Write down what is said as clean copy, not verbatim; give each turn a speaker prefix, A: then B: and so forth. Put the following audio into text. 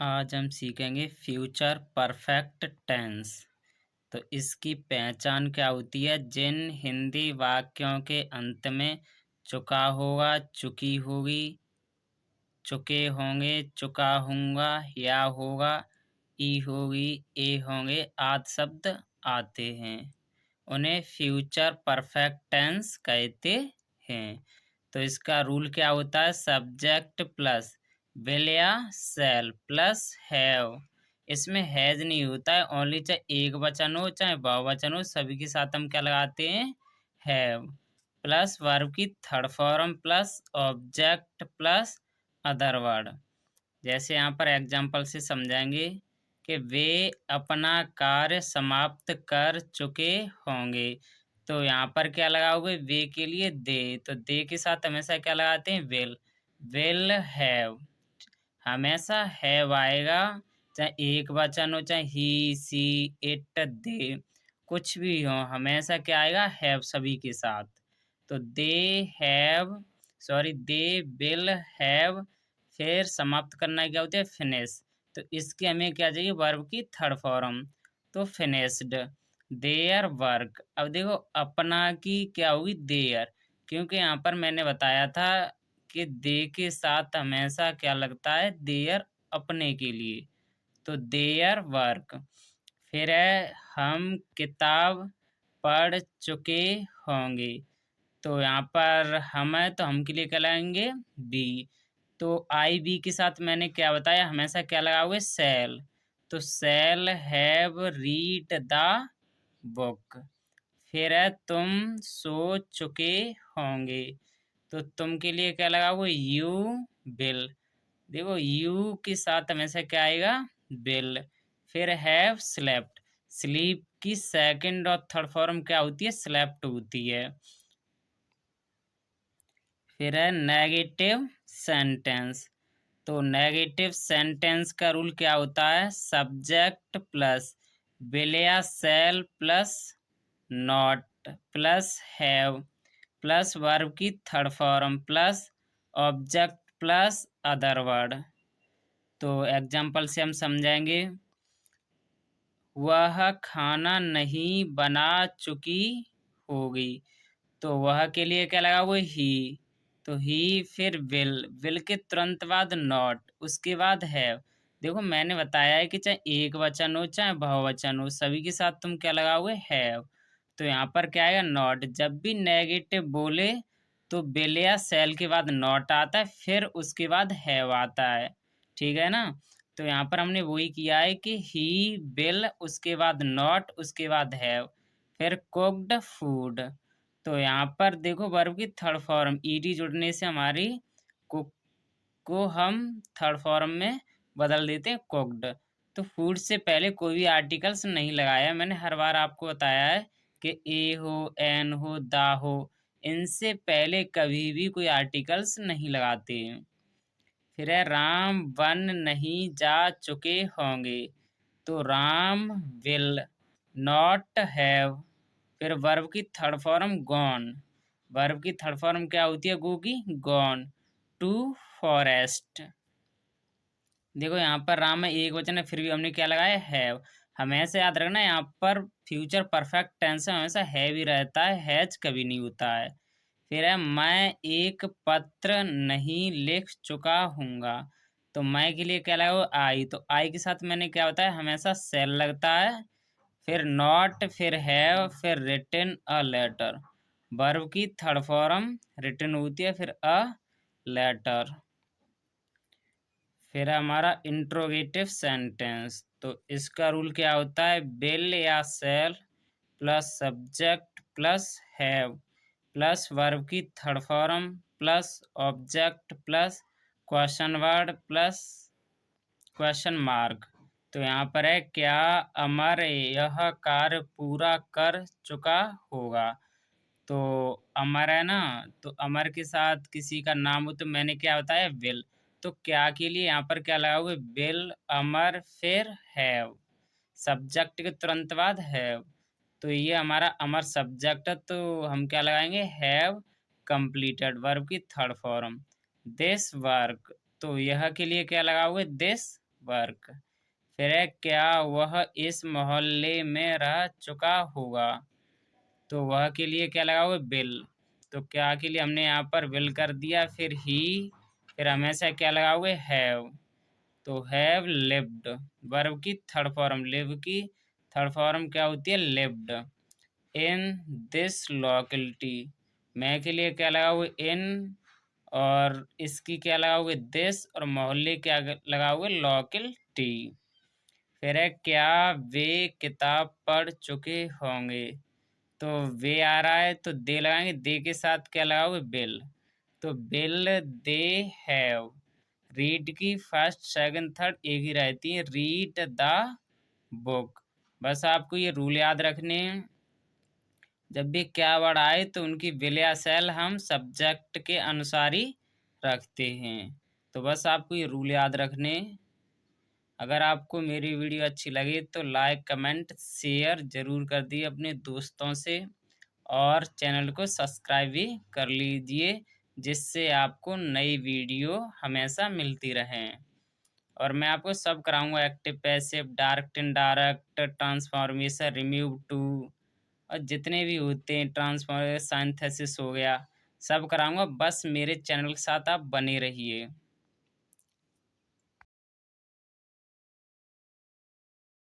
A: आज हम सीखेंगे फ्यूचर परफेक्ट टेंस। तो इसकी पहचान क्या होती है? जिन हिंदी वाक्यों के अंत में चुका होगा, चुकी होगी, चुके होंगे, चुका हूँगा, या होगा, ई होगी, ए होंगे आदि शब्द आते हैं, उन्हें फ्यूचर परफेक्ट टेंस कहते हैं। तो इसका रूल क्या होता है? सब्जेक्ट प्लस विल या शैल प्लस हैव। इसमें हैज नहीं होता है, ओनली चाहे एक वचन हो चाहे बहुवचन हो, सभी के साथ हम क्या लगाते हैं? हैव प्लस वर्ब की third form plus object plus other word. जैसे यहाँ पर एग्जाम्पल से समझाएंगे कि वे अपना कार्य समाप्त कर चुके होंगे। तो यहाँ पर क्या लगाओगे? वे के लिए दे, तो दे के साथ हमेशा क्या लगाते हैं? Will have. हमेशा हैव आएगा, चाहे एक वचन हो, चाहे ही, सी, इट, दे, कुछ भी हो, हमेशा क्या आएगा? हैव सभी के साथ। तो दे विल हैव, फिर समाप्त करना क्या होता है? फिनिश। तो इसकी हमें क्या चाहिए? वर्ब की थर्ड फॉर्म, तो फिनिश्ड देयर वर्क। अब देखो अपना की क्या होगी? देयर, क्योंकि यहाँ पर मैंने बताया था कि दे के साथ हमेशा क्या लगता है? देयर, अपने के लिए। तो देयर वर्क। फिर है हम किताब पढ़ चुके होंगे। तो यहाँ पर हम है तो हम के लिए क्या लगाएंगे? बी। तो आई बी के साथ मैंने क्या बताया? हमेशा क्या लगाओगे? सेल। तो shall have read the book. फिर है तुम सो चुके होंगे। तो तुम के लिए क्या लगाओगे? You will. देखो यू के साथ हमेशा क्या आएगा? विल। फिर हैव स्लेप्ट। स्लीप की सेकंड और थर्ड फॉर्म क्या होती है? स्लेप्ट होती है। फिर है नेगेटिव सेंटेंस। तो नेगेटिव सेंटेंस का रूल क्या होता है? सब्जेक्ट प्लस विल या shall plus not plus have plus verb की third form plus object plus other word. तो एग्जाम्पल से हम समझाएंगे। वह खाना नहीं बना चुकी होगी। तो वह के लिए क्या लगाओगे? ही। तो ही, फिर विल के तुरंत बाद नॉट, उसके बाद हैव। देखो मैंने बताया है कि चाहे एक वचन हो चाहे बहुवचन हो, सभी के साथ तुम क्या लगाओगे? हैव। तो यहाँ पर क्या आएगा? नॉट। जब भी नेगेटिव बोले तो विल या शैल के बाद नॉट आता है, फिर उसके बाद हैव आता है। ठीक है ना? तो यहाँ पर हमने वही किया है कि ही विल, उसके बाद नॉट, उसके बाद हैव, फिर कुक्ड फूड। तो यहाँ पर देखो वर्ब की थर्ड फॉर्म ईडी जुड़ने से हमारी कुक को हम थर्ड फॉर्म में बदल देते हैं कुक्ड। तो फूड से पहले कोई भी आर्टिकल्स नहीं लगाया। मैंने हर बार आपको बताया है कि ए हो, एन हो, दा हो, इनसे पहले कभी भी कोई आर्टिकल्स नहीं लगाते हैं। फिर है राम वन नहीं जा चुके होंगे। तो राम विल नॉट हैव, फिर वर्ब की थर्ड फॉर्म गॉन। वर्ब की थर्ड फॉर्म क्या होती है? गो की गॉन टू फॉरेस्ट। देखो यहाँ पर राम में एक वचन है, फिर भी हमने क्या लगाया? हैव। हमेशा याद रखना यहाँ पर फ्यूचर परफेक्ट टेंस में हमेशा हैव ही रहता है, हैज कभी नहीं होता है। फिर है मैं एक पत्र नहीं लिख चुका हूँगा। तो मैं के लिए क्या लगाओ? आई। तो आई के साथ मैंने क्या बताया? हमेशा सेल लगता है, फिर नॉट, फिर हैव, फिर रिटन अ लेटर। वर्ब की थर्ड फॉर्म रिटन होती है, फिर अ लेटर। फिर हमारा इंट्रोगेटिव सेंटेंस। तो इसका रूल क्या होता है? विल या shall plus subject plus have plus verb की third form plus object plus question word plus question mark. तो यहाँ पर है क्या अमर यह कार्य पूरा कर चुका होगा। तो अमर है ना, तो अमर के साथ किसी का नाम हो तो मैंने क्या बताया? विल। तो क्या के लिए यहाँ पर क्या लगाओगे? विल, अमर, फिर हैव, सब्जेक्ट के तुरंत बाद हैव। तो ये हमारा अमर सब्जेक्ट है, तो हम क्या लगाएंगे? हैव कंप्लीटेड, वर्ब की थर्ड फॉर्म। This work. तो यह के लिए क्या लगाओगे? This work. फिर है क्या वह इस मोहल्ले में रह चुका होगा, तो वह के लिए क्या लगाओगे, विल। तो क्या के लिए हमने यहाँ पर विल कर दिया, फिर ही, फिर हमेशा क्या लगाओगे, हैव। तो हैव लिव्ड, वर्ब की थर्ड फॉर्म, लिव की थर्ड फॉर्म क्या होती है, लिव्ड। इन दिस लोकेलिटी, मैं के लिए क्या लगाओगे, इन, और इसकी क्या लगाओगे, दिस, और मोहल्ले क्या लगाओगे, लोकेलिटी। फिर है क्या वे किताब पढ़ चुके होंगे, तो वे आ रहा है तो दे लगाएंगे, दे के साथ क्या लगाओगे, बिल। तो बिल दे हैव। रीड की फर्स्ट सेकंड थर्ड एक ही रहती है, रीड द बुक। बस आपको ये रूल याद रखने हैं, जब भी क्या वर्ड आए तो उनकी विल या सेल हम सब्जेक्ट के अनुसार ही रखते हैं। तो बस आपको ये रूल याद रखने हैं। अगर आपको मेरी वीडियो अच्छी लगी तो लाइक कमेंट शेयर ज़रूर कर दिए अपने दोस्तों से, और चैनल को सब्सक्राइब भी कर लीजिए, जिससे आपको नई वीडियो हमेशा मिलती रहें। और मैं आपको सब कराऊंगा, active passive, direct indirect, transformation, remove too, और जितने भी होते हैं, ट्रांसफॉर्मेशन, सिंथेसिस हो गया, सब कराऊंगा। बस मेरे चैनल के साथ आप बने रहिए।